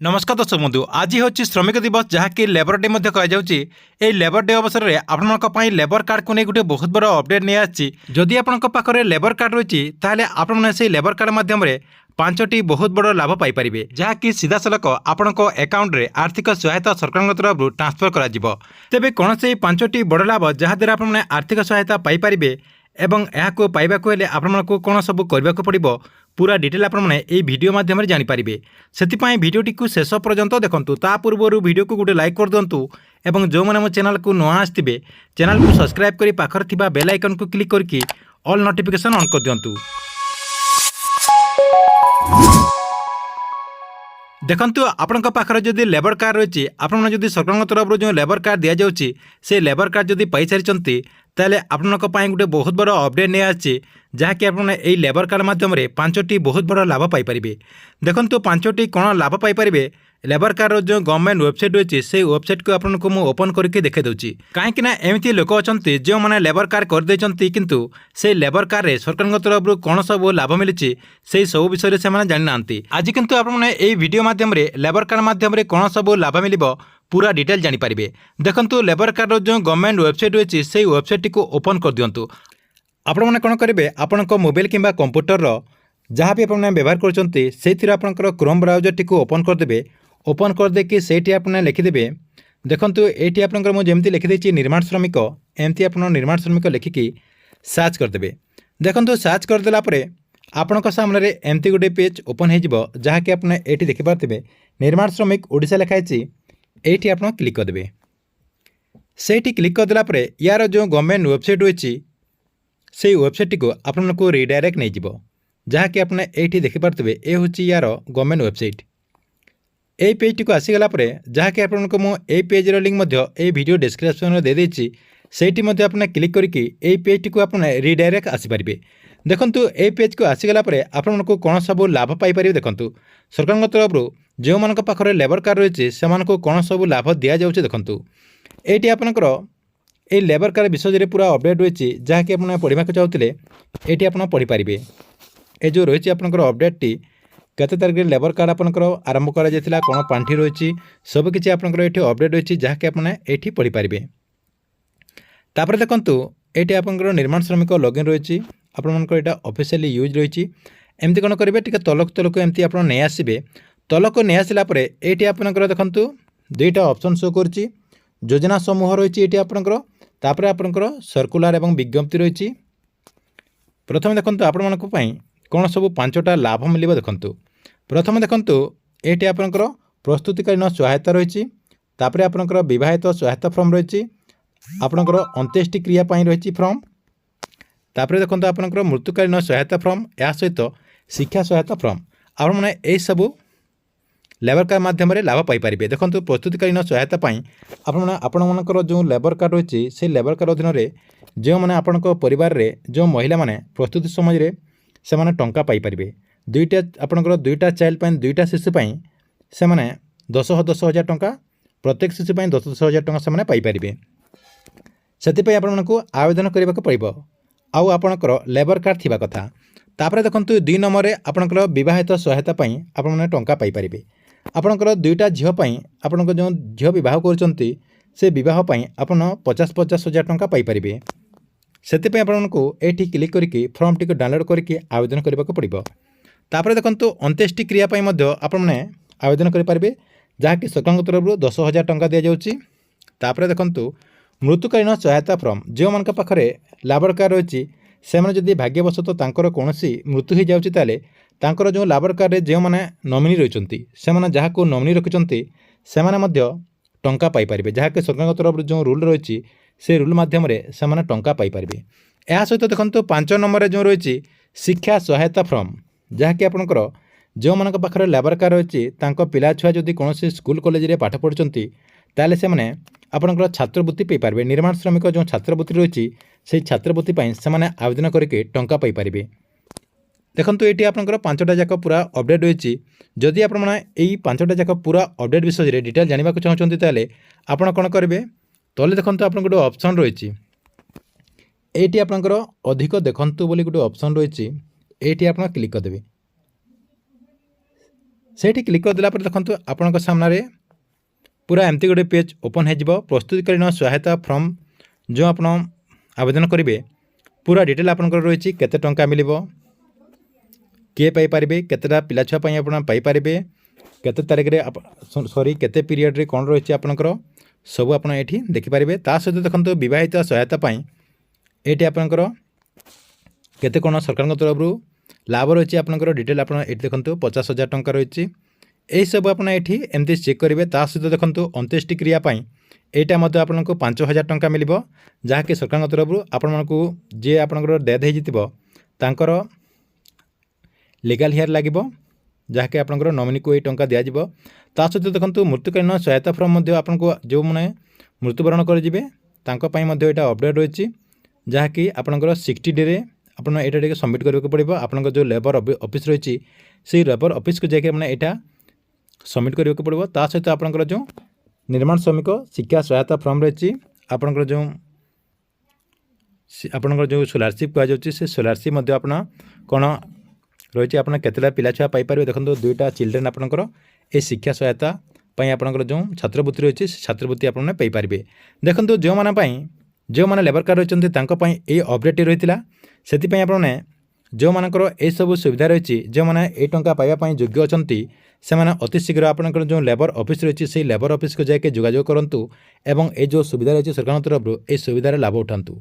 नमस्कार दर्शक बंधु आज हूँ श्रमिक दिवस जहाँकि लेबर डे कहुच्छे। लेबर डे अवसर में आपंपाई लेबर कार्ड को नहीं गोटे बहुत बड़ अपडेट नहीं आसी। जदि आपंखे लेबर कार्ड रही है आपने लेबर कार्ड मध्यम 5टी बहुत बड़ लाभ पाइपर जहाँकि सीधा सलख आपण अकाउंट रे आर्थिक सहायता सरकार तरफ ट्रांसफर कर तेज कौन से 5टी बड़ लाभ जहाँद्वारा आपने आर्थिक सहायता पाइपर एवं यहाँ पाइबाक हेले आपको कौन सब करने को पड़ो पूरा डिटेल आपने ये वीडियो माध्यम जानीपारे से भिडियोटी को शेष पर्यंत देखूँ। ता पूर्व वीडियो को गोटे लाइक कर दिंतु और जो मैंने मो चैनल को नुआ आसवे चैनल को सब्सक्राइब कर पाखर थिबा बेल आइकन को क्लिक करके ऑल नोटिफिकेशन ऑन कर दिंतु। देखंतु आपनका पाखरे जदि लेबर कार्ड रही आपन जदि सरकार तरफ जो लेबर कार्ड दि जाउची से लेबर कार्ड जदि पाई सारी ताले आपनका पाई गोटे बहुत बड़ अपडेट नहीं आछि जहाँकि आपने यही लेबर कार्ड माध्यम 5टी बहुत बड़ लाभ पाइपर। देखंतु 5टी कौन लाभ पाइपर लेबर कार्ड जो गवर्नमेंट वेबसाइट रही से वेबसाइट को आपको मुझे ओपन करके देखे दूची कहीं एमती लोक अच्छा जो मैंने लेबर कार्ड करदे किंतु से लेबर कार्ड रे सरकार तरफ कौन सब लाभ मिली से सब विषय से जानी ना आज किंतु आपने यही वीडियो माध्यम लेबर कार्ड माध्यम कौन सब लाभ मिल पूरा डिटेल जानीपारे। देखंतु लेबर कार्ड जो गवर्नमेंट वेबसाइट रही से वेबसाइट को ओपन कर दिंतु। आपण मैंने कौन करेंगे आपण मोबाइल किंबा कंप्यूटर जहाँ भी आपने व्यवहार कर आपंकर क्रोम ब्राउजर टी ओपन करदे। ओपन करदे कि सेठी आपने लिखिदेवे। देखंतु एटी आपंकर मुझे लिखिदे निर्माण श्रमिक एमती आप निर्माण श्रमिक लिखिकी सर्च करदे। देखंतु सर्च करदेला आपण सामने एमती गोटे पेज ओपन हो जहाँकि आपने ये देखिपारे निर्माण श्रमिक ओडिशा लिखाई ये आप क्लिक करदे। सेठी क्लिक करदेला यार जो गवर्नमेंट वेबसाइट रही से वेबसाइट को आपको रिडायरेक्ट नहीं जीवो जहाँकि आपने ये देखिपारे ये हूँ यार गवर्नमेंट वेबसाइट। यही पेज को आसीगला जहाँकि आपको मुझे पेजर लिंक ये वीडियो डिस्क्रिप्शन में दे देती सेठी आपने क्लिक करके यही पेज को आपने रिडायरेक्ट आसीपारे। देखंतु ये पेज को आसीगला आपको कौन सब लाभ पाइपर। देखंतु सरकार तरफ जो मान पाखरे लेबर कार्ड रही से कौन सब लाभ दि जाऊँचे। देखंतु ये आपंकर ये लेबर कार्ड विषय में पूरा अपडेट रही जहाँकि आपने पढ़ा चाहते ये आप पढ़ीपारे। ये जो रही आपंकर अपडेट टी केते तारिख लेबर कार्ड आपंकर आरंभ करा कौन पांठी रही सबकि आपंकर ये अपडेट रही जहाँकि आपने ये पढ़ीपारे। तापर देखंतु ये आपंकर निर्माण श्रमिक लॉगिन रही आपंकर यहाँ ऑफिशियली यूज रही एमती कौन करेंगे टी तलक एमती आप नहीं आसबे। तलक नहीं आसला ये आपंकर देखंतु दुईटा ऑप्शन शो कर योजना समूह रही ये आपंकर तापर आपंकर सर्कुलर एवं विज्ञप्ति रही। प्रथम देखंतु आपण मानक पई कौन सब 5टा लाभ मिल। देखंतु प्रथम देखंतु ये आपंकर प्रस्तुतिकालीन सहायता रही तापर आपंकर विवाहित सहायता फॉर्म रही आपंकर अंत्येष्टि क्रिया रही फॉर्म तापर देखंतु आपंकर मृत्युकालीन सहायता फॉर्म या सहित शिक्षा सहायता फॉर्म आप मैंने यही सबू लेबर कार्ड माध्यम लाभ पाइपर। देखंतु प्रस्तुतिकालीन सहायता आपणकर जो लेबर कार्ड रही से लेबर कार्ड अधीन जो मैंने आपण परिवार रे जो महिला माने प्रस्तुति समय से मैंने टंका पाइपर। दुईटा आपणकर दुईटा चाइल्ड दुईटा शिशु से मैंने 10,000 टंका प्रत्येक शिशु 10,000 टंका से पाइपर। से आपको आवेदन करने को पड़ो आउ आपणकर लेबर कार्ड थिबा कथा। तापर देखंतु 2 नंबर आपणकर विवाहित सहायता आपने टंका पाइपर। आपणकर दुईटा झीपाई आपण जो झील बह कर से बहुत आपड़ 50,000 टंका पाइपर। से आपको ये क्लिक करके फॉर्म टी डाउनलोड करके आवेदन करने को पड़ो। तापर देखंतु अंत्येष्टि क्रिया आपने आवेदन करेंगे जहाँकि सरकार तरफ 10,000 टंका दि जाऊँगी। तापर देखंतु मृत्युकालीन सहायता फॉर्म जो मान पाखरे लेबर कार्ड रही से जदि भाग्यवशतः तांकर कौन मृत्यु हो जाऊँगी ताले तांकर जो लेबर कार्ड जो मैंने नॉमिनी रही से जहाँ को नॉमिनी रखिंट से टंका पाइपर जहाँकि सरकार तरफ जो रूल रही से रूल मध्यम से टंका पाइपर। यह सहित देखो 5 नंबर जो रही शिक्षा सहायता फॉर्म जहाँकि आपंकर जो मान पाखरे लेबर कार्ड रही पिला छुआ जदि कौन स्कूल कॉलेज रे पाठ पढ़ुंट ताले से मैंने आपंकर छात्रवृत्ति पाइपर। निर्माण श्रमिक जो छात्रवृत्ति रही से छात्रवृत्ति से आवेदन करके टंका पाइपर। देखंतु ये आपंकर 5टा जाक पूरा अपडेट रही। जदि आप 5टा जाक पूरा अपडेट विषय में डिटेल जानवा चाहते ताले आपण कौन करेंगे तले देखंतु आपन गोटे ऑप्शन रही ये आपंकर अधिक देखंतु बोली गोटे ऑप्शन रही ये आप क्लिक करदेवे। ସେଇଠି କ୍ଲିକ୍ କରିଦେଲା ପରେ ଦେଖନ୍ତୁ ଆପଣଙ୍କ ସାମ୍ନାରେ ପୁରା ଏମିତି ଗୋଟେ ପେଜ୍ ଓପନ୍ ହେଇଯିବ। ପ୍ରସ୍ତୁତିକାଳୀନ ସହାୟତା ଫର୍ମ ଯେଉଁ ଆପଣ ଆବେଦନ କରିବେ ପୁରା ଡିଟେଲ୍ ଆପଣଙ୍କର ରହିଛି। କେତେ ଟଙ୍କା ମିଳିବ, କିଏ ପାଇପାରିବେ, କେତେଟା ପିଲାଛୁଆ ପାଇଁ ଆପଣ ପାଇପାରିବେ, କେତେ ତାରିଖରେ କେତେ ପିରିୟଡ଼ରେ କ'ଣ ରହିଛି ଆପଣଙ୍କର ସବୁ ଆପଣ ଏଠି ଦେଖିପାରିବେ। ତା ସହିତ ଦେଖନ୍ତୁ ବିବାହିତ ସହାୟତା ପାଇଁ ଏଇଠି ଆପଣଙ୍କର କେତେ କ'ଣ ସରକାରଙ୍କ ତରଫରୁ ଲାଭ ରହିଛି ଆପଣଙ୍କର ଡିଟେଲ୍ ଆପଣ ଏଠି ଦେଖନ୍ତୁ 50,000 ଟଙ୍କା ରହିଛି। ଏହିସବୁ ଆପଣ ଏଠି ଏମିତି ଚେକ୍ କରିବେ। ତା ସହିତ ଦେଖନ୍ତୁ ଅନ୍ତ୍ୟେଷ୍ଟି କ୍ରିୟା ପାଇଁ এইটা ମଧ୍ୟ ଆପଣଙ୍କୁ 5,000 ଟଙ୍କା ମିଳିବ, ଯାହାକି ସରକାରଙ୍କ ତରଫରୁ ଆପଣମାନଙ୍କୁ ଯିଏ ଆପଣଙ୍କର ଡେଥ୍ ହେଇଯାଇଥିବ ତାଙ୍କର ଲିଗାଲ୍ ହେୟାର ଲାଗିବ, ଯାହାକି ଆପଣଙ୍କର ନମିନିକୁ ଏଇ ଟଙ୍କା ଦିଆଯିବ। ତା ସହିତ ଦେଖନ୍ତୁ ମୃତ୍ୟୁକାଳୀନ ସହାୟତା ଫର୍ମ ମଧ୍ୟ ଆପଣଙ୍କୁ ଯେଉଁମାନେ ମୃତ୍ୟୁବରଣ କରିଯିବେ ତାଙ୍କ ପାଇଁ ମଧ୍ୟ ଏଇଟା ଅପଡ଼େଟ୍ ରହିଛି, ଯାହାକି ଆପଣଙ୍କର 60 ଡେରେ ଆପଣ ଏଇଟା ଟିକେ ସବମିଟ୍ କରିବାକୁ ପଡ଼ିବ। ଆପଣଙ୍କ ଯେଉଁ ଲେବର ଅଫିସ୍ ରହିଛି ସେଇ ଲେବର ଅଫିସ୍କୁ ଯାଇକି ଆପଣ ଏଇଟା ସବମିଟ୍ କରିବାକୁ ପଡ଼ିବ। ତା ସହିତ ଆପଣଙ୍କର ଯେଉଁ ନିର୍ମାଣ ଶ୍ରମିକ ଶିକ୍ଷା ସହାୟତା ଫର୍ମ ରହିଛି, ଆପଣଙ୍କର ଯେଉଁ ସ୍କଲାରସିପ୍ କୁହାଯାଉଛି ସେ ସ୍କଲାରସିପ୍ ମଧ୍ୟ ଆପଣ କ'ଣ ରହିଛି, ଆପଣ କେତେଟା ପିଲାଛୁଆ ପାଇପାରିବେ। ଦେଖନ୍ତୁ 2ଟା ଚିଲଡ୍ରେନ୍ ଆପଣଙ୍କର ଏ ଶିକ୍ଷା ସହାୟତା ପାଇଁ ଆପଣଙ୍କର ଯେଉଁ ଛାତ୍ରବୃତ୍ତି ରହିଛି ସେ ଛାତ୍ରବୃତ୍ତି ଆପଣମାନେ ପାଇପାରିବେ। ଦେଖନ୍ତୁ ଯେଉଁମାନେ ଲେବର କାର୍ଡ଼ ରହିଛନ୍ତି ତାଙ୍କ ପାଇଁ ଏଇ ଅପଡ଼େଟ୍ଟି ରହିଥିଲା। ସେଥିପାଇଁ ଆପଣମାନେ ଯେଉଁମାନଙ୍କର ଏସବୁ ସୁବିଧା ରହିଛି, ଯେଉଁମାନେ ଏଇ ଟଙ୍କା ପାଇବା ପାଇଁ ଯୋଗ୍ୟ ଅଛନ୍ତି ସେମାନେ ଅତି ଶୀଘ୍ର ଆପଣଙ୍କର ଯେଉଁ ଲେବର ଅଫିସ୍ ରହିଛି ସେଇ ଲେବର ଅଫିସ୍କୁ ଯାଇକି ଯୋଗାଯୋଗ କରନ୍ତୁ ଏବଂ ଏ ଯେଉଁ ସୁବିଧା ରହିଛି ସରକାରଙ୍କ ତରଫରୁ এই ସୁବିଧାର ଲାଭ ଉଠାନ୍ତୁ।